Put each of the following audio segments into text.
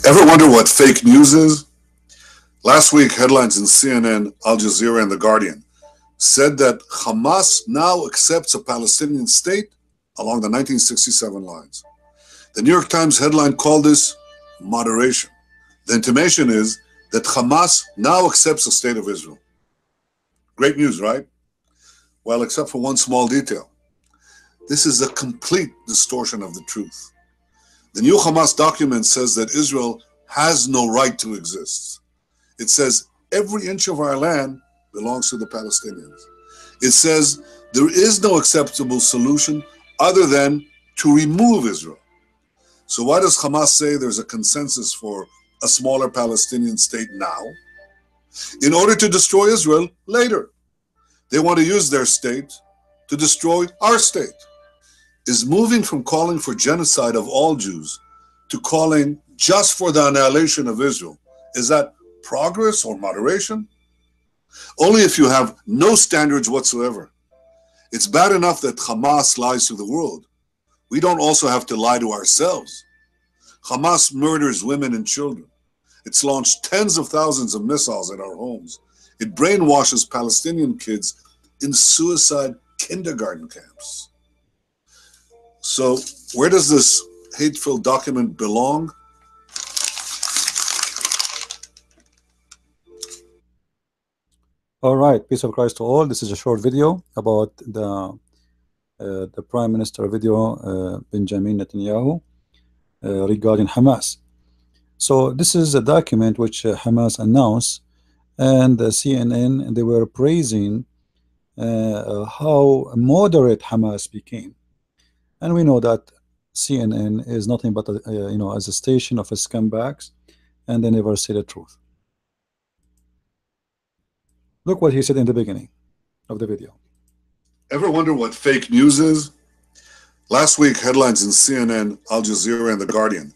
Ever wonder what fake news is? Last week, headlines in CNN, Al Jazeera, and The Guardian said that Hamas now accepts a Palestinian state along the 1967 lines. The New York Times headline called this moderation. The intimation is that Hamas now accepts a state of Israel. Great news, right? Well, except for one small detail. This is a complete distortion of the truth. The new Hamas document says that Israel has no right to exist. It says every inch of our land belongs to the Palestinians. It says there is no acceptable solution other than to remove Israel. So why does Hamas say there's a consensus for a smaller Palestinian state now? In order to destroy Israel later. They want to use their state to destroy our state. Is moving from calling for genocide of all Jews to calling just for the annihilation of Israel, is that progress or moderation? Only if you have no standards whatsoever. It's bad enough that Hamas lies to the world. We don't also have to lie to ourselves. Hamas murders women and children. It's launched tens of thousands of missiles at our homes. It brainwashes Palestinian kids in suicide kindergarten camps. So where does this hateful document belong? All right, peace of Christ to all. This is a short video about the Prime Minister video, Benjamin Netanyahu, regarding Hamas. So this is a document which Hamas announced, and CNN, they were praising how moderate Hamas became. And we know that CNN is nothing but as a station of scumbags, and they never say the truth. Look what he said in the beginning of the video. Ever wonder what fake news is? Last week, headlines in CNN, Al Jazeera, and The Guardian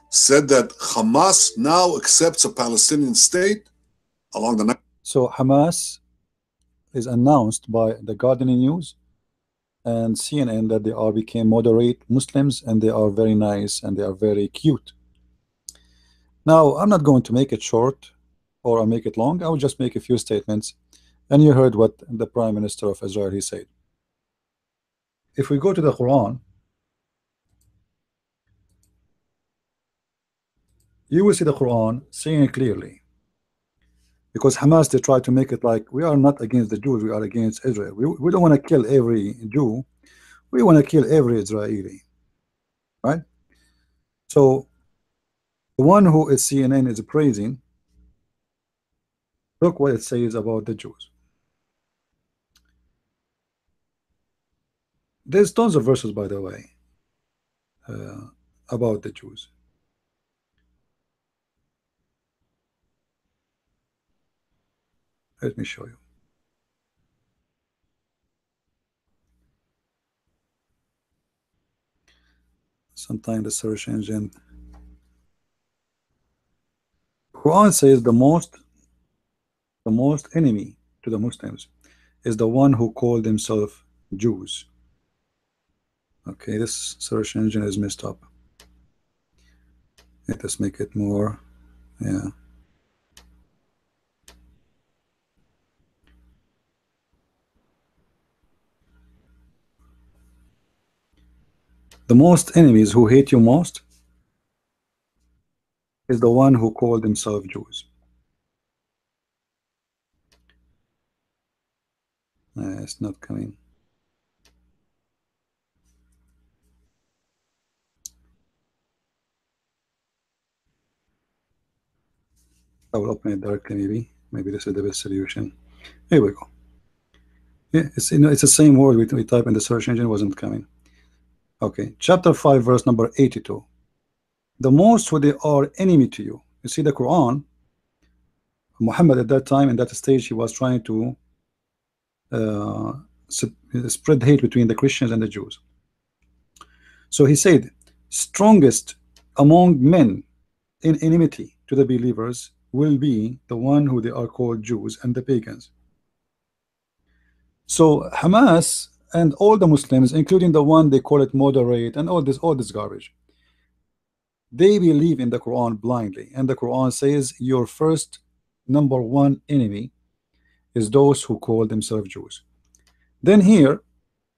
said that Hamas now accepts a Palestinian state along the... So Hamas is announced by the Guardian News and CNN that they are became moderate Muslims, and they are very nice and they are very cute. Now, I'm not going to make it short or I'll make it long. I will just make a few statements, and you heard what the Prime Minister of Israel he said. If we go to the Quran, you will see the Quran saying it clearly, because Hamas, they try to make it like we are not against the Jews, we are against Israel. We don't want to kill every Jew, we want to kill every Israeli, right? So the one who is CNN is praising, look what it says about the Jews. There's tons of verses, by the way, about the Jews. Let me show you. Sometimes the search engine. Quran says the most enemy to the Muslims is the one who called themselves Jews. Okay, this search engine is messed up. Let us make it more, yeah. The most enemies who hate you most is the one who called themselves Jews. It's not coming. I will open it directly. Maybe this is the best solution. Here we go. Yeah, it's the same word we type in the search engine, wasn't coming. Okay, chapter 5, verse number 82. The most who they are enemy to you. You see the Quran. Muhammad at that time, in that stage, he was trying to spread hate between the Christians and the Jews. So he said, strongest among men in enmity to the believers will be the one who they are called Jews and the pagans. So Hamas and all the Muslims, including the one they call it moderate and all this garbage, They believe in the Quran blindly, and the Quran says your first number one enemy is those who call themselves Jews. Then here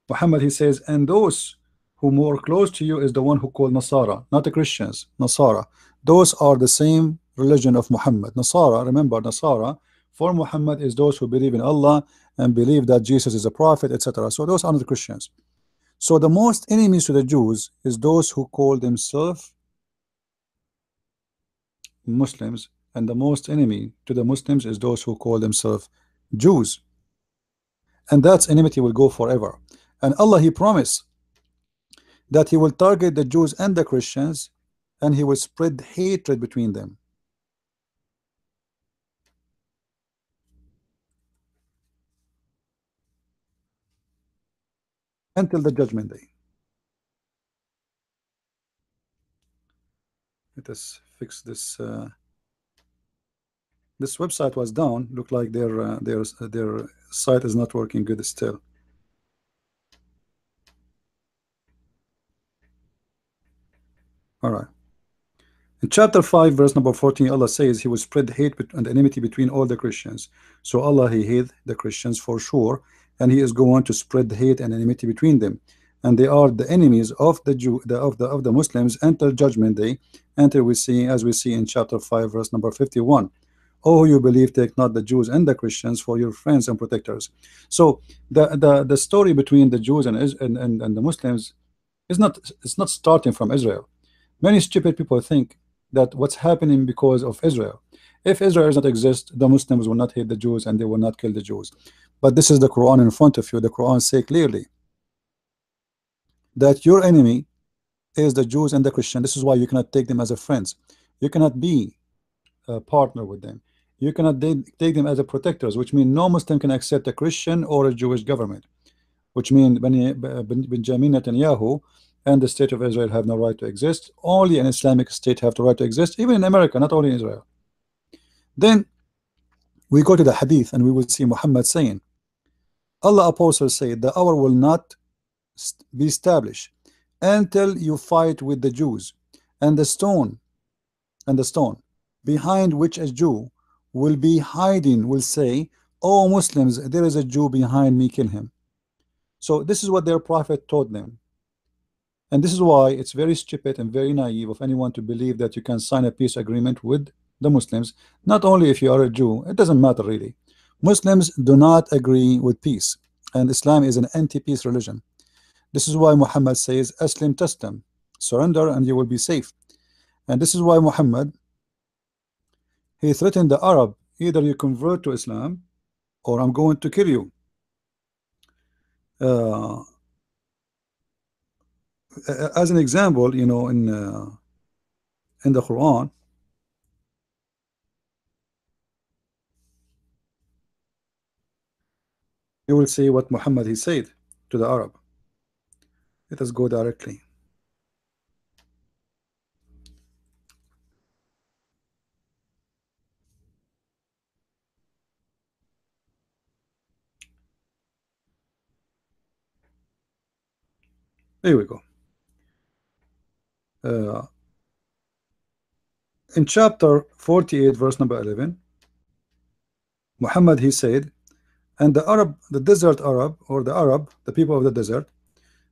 Muhammad, he says, and those who more close to you is the one who called Nasara, not the Christians, Nasara. Those are the same religion of Muhammad. Nasara, remember, Nasara for Muhammad is those who believe in Allah and believe that Jesus is a prophet, etc. So those are not the Christians. So the most enemies to the Jews is those who call themselves Muslims, and the most enemy to the Muslims is those who call themselves Jews. And that enmity will go forever. And Allah, he promised that he will target the Jews and the Christians, and he will spread hatred between them until the judgment day. Let us fix this. This website was down. Look like their site is not working good still. All right. In chapter 5, verse number 14, Allah says he will spread hate and enmity between all the Christians. So Allah, he hates the Christians for sure, and he is going to spread hate and enmity between them. And they are the enemies of the of the Muslims until judgment day, until we see, as we see in chapter 5, verse number 51. Oh, you believe, take not the Jews and the Christians for your friends and protectors. So the story between the Jews and the Muslims is not starting from Israel. Many stupid people think that what's happening because of Israel. If Israel does not exist, the Muslims will not hate the Jews and they will not kill the Jews. But this is the Quran in front of you. The Quran says clearly that your enemy is the Jews and the Christian. This is why you cannot take them as a friends. You cannot be a partner with them. You cannot take them as a protectors, which means no Muslim can accept a Christian or a Jewish government, which means Benjamin Netanyahu and the state of Israel have no right to exist. Only an Islamic state have the right to exist, even in America, not only in Israel. Then we go to the hadith and we will see Muhammad saying, Allah apostle said, the hour will not be established until you fight with the Jews, and the stone behind which a Jew will be hiding will say, oh Muslims, there is a Jew behind me, kill him. So this is what their prophet taught them. And this is why it's very stupid and very naive of anyone to believe that you can sign a peace agreement with the Muslims. Not only if you are a Jew, it doesn't matter really. Muslims do not agree with peace, and Islam is an anti-peace religion. This is why Muhammad says, Aslim taslam, surrender and you will be safe. And this is why Muhammad, he threatened the Arab, either you convert to Islam or I'm going to kill you. As an example, you know, in the Quran, you will see what Muhammad he said to the Arab. Let us go directly. Here we go. In chapter 48, verse number 11, Muhammad he said, and the Arab, the desert Arab, or the Arab, the people of the desert,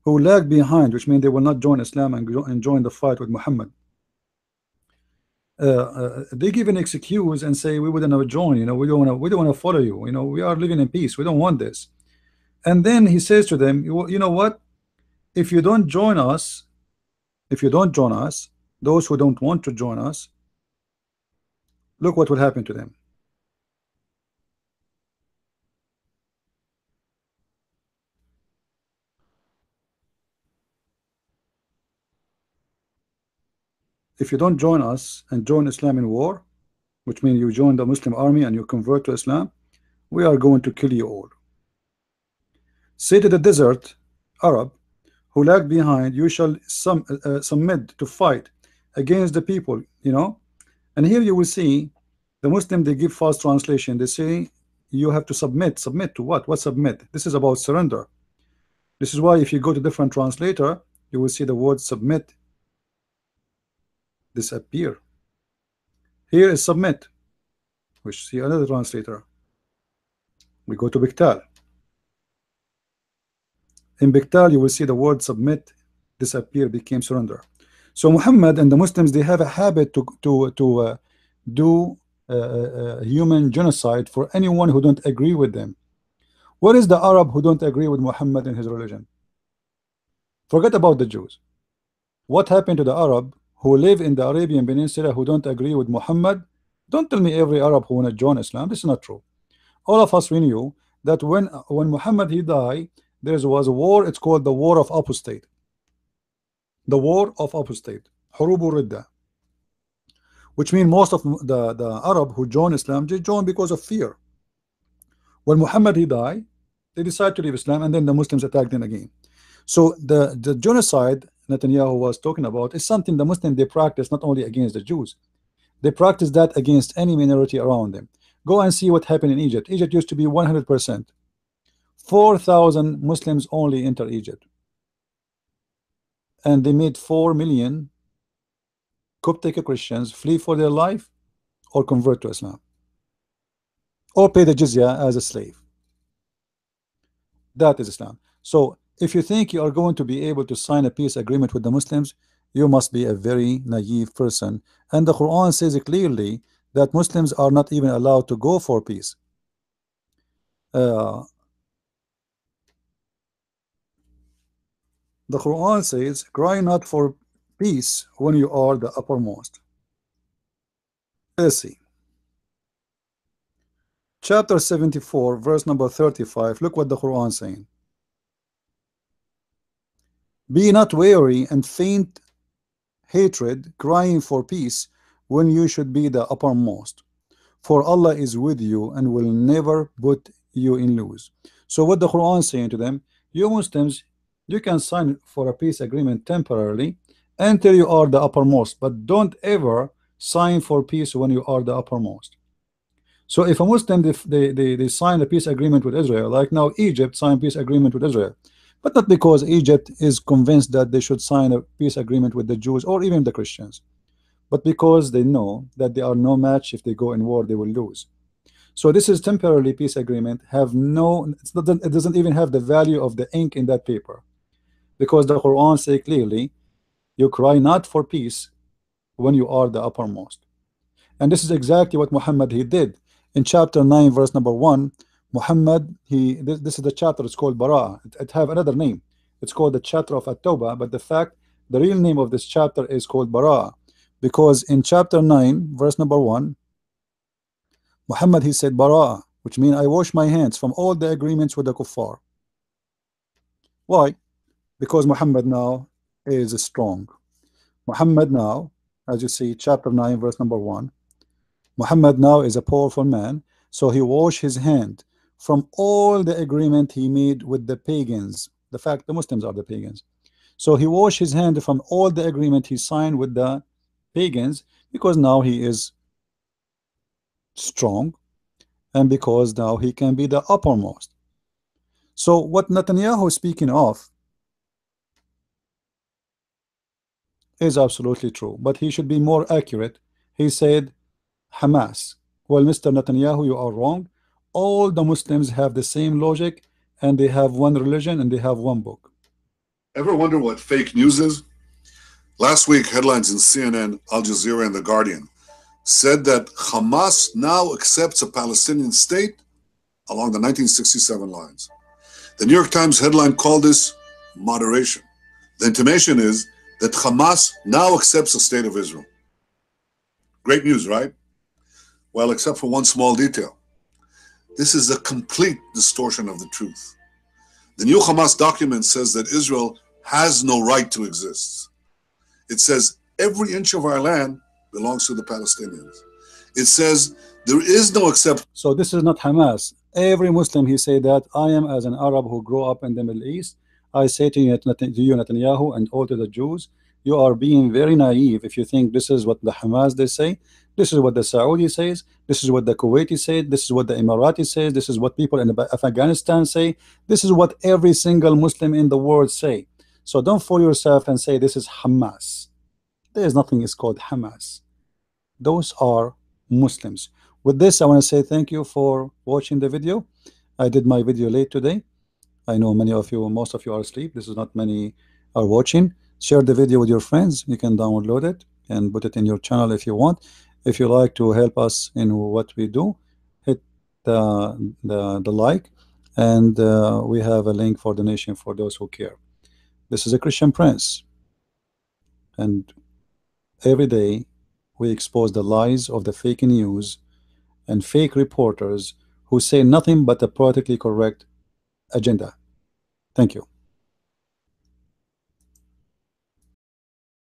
who lag behind, which means they will not join Islam and join the fight with Muhammad. They give an excuse and say we wouldn't join. You know, we don't want to follow you. You know, we are living in peace. We don't want this. And then he says to them, you know what? If you don't join us, those who don't want to join us, look what will happen to them. If you don't join us and join Islam in war, which means you join the Muslim army and you convert to Islam, we are going to kill you all. Say to the desert Arab who lag behind, you shall submit to fight against the people, you know. And here you will see the Muslim, they give false translation. They say you have to submit to what submit? This is about surrender. This is why if you go to different translator, you will see the word submit disappear. Here is submit. We see another translator. We go to Biktal. In Biktal, you will see the word submit, disappear, became surrender. So Muhammad and the Muslims, they have a habit to do human genocide for anyone who don't agree with them. What is the Arab who don't agree with Muhammad and his religion? Forget about the Jews. What happened to the Arab who live in the Arabian Peninsula who don't agree with Muhammad? Don't tell me every Arab who want to join Islam. This is not true. All of us, we knew that when Muhammad he died, there was a war. It's called the War of Apostate. The War of Apostate, Hurubu Ridda, which means most of the Arab who joined Islam, they joined because of fear. When Muhammad he died, they decided to leave Islam, and then the Muslims attacked them again. So the genocide Netanyahu was talking about is something the Muslims they practice not only against the Jews, they practice that against any minority around them. Go and see what happened in Egypt. Egypt used to be 100%. 4,000 Muslims only enter Egypt, and they made 4 million Coptic Christians flee for their life or convert to Islam or pay the jizya as a slave. That is Islam. So if you think you are going to be able to sign a peace agreement with the Muslims, you must be a very naive person. And the Quran says clearly that Muslims are not even allowed to go for peace. The Quran says, cry not for peace when you are the uppermost. Let's see. Chapter 74, verse number 35. Look what the Quran is saying. Be not weary and faint hatred, crying for peace when you should be the uppermost. For Allah is with you and will never put you in lose. So what the Quran is saying to them, you Muslims, you can sign for a peace agreement temporarily until you are the uppermost, but don't ever sign for peace when you are the uppermost. So if a Muslim they sign a peace agreement with Israel, like now Egypt signed peace agreement with Israel, but not because Egypt is convinced that they should sign a peace agreement with the Jews or even the Christians, but because they know that they are no match. If they go in war, they will lose. So this is temporary peace agreement, have no, it doesn't even have the value of the ink in that paper, because the Quran say clearly, you cry not for peace when you are the uppermost. And this is exactly what Muhammad he did. In chapter 9 verse number 1, Muhammad this is the chapter, it's called Bara. It have another name, it's called the chapter of At-Tawbah, but the real name of this chapter is called Bara, because in chapter 9 verse number 1, Muhammad he said Bara, which means I wash my hands from all the agreements with the kuffar. Why? Because Muhammad now is strong. Muhammad now, as you see, chapter 9 verse number 1, Muhammad now is a powerful man, so he washed his hand from all the agreement he made with the pagans. The fact the Muslims are the pagans. So he washed his hand from all the agreement he signed with the pagans, because now he is strong and because now he can be the uppermost. So what Netanyahu is speaking of is absolutely true, but he should be more accurate. He said Hamas. Well, Mr. Netanyahu, you are wrong. All the Muslims have the same logic, and they have one religion and they have one book. Ever wonder what fake news is? Last week, headlines in CNN, Al Jazeera, and The Guardian said that Hamas now accepts a Palestinian state along the 1967 lines. The New York Times headline called this moderation. The intimation is that Hamas now accepts the state of Israel. Great news, right? Well, except for one small detail. This is a complete distortion of the truth. The new Hamas document says that Israel has no right to exist. It says every inch of our land belongs to the Palestinians. It says there is no acceptance. So this is not Hamas. Every Muslim, he say that I am, as an Arab who grew up in the Middle East, I say to you, Netanyahu, and all to the Jews, you are being very naive if you think this is what the Hamas they say. This is what the Saudi says. This is what the Kuwaiti said. This is what the Emirati says. This is what people in Afghanistan say. This is what every single Muslim in the world say. So don't fool yourself and say this is Hamas. There is nothing is called Hamas. Those are Muslims. With this, I want to say thank you for watching the video. I did my video late today. I know many of you, most of you are asleep. This is not many are watching. Share the video with your friends. You can download it and put it in your channel if you want. If you like to help us in what we do, hit the like, and we have a link for donation for those who care. This is a Christian Prince, and every day we expose the lies of the fake news and fake reporters who say nothing but the politically correct agenda. Thank you.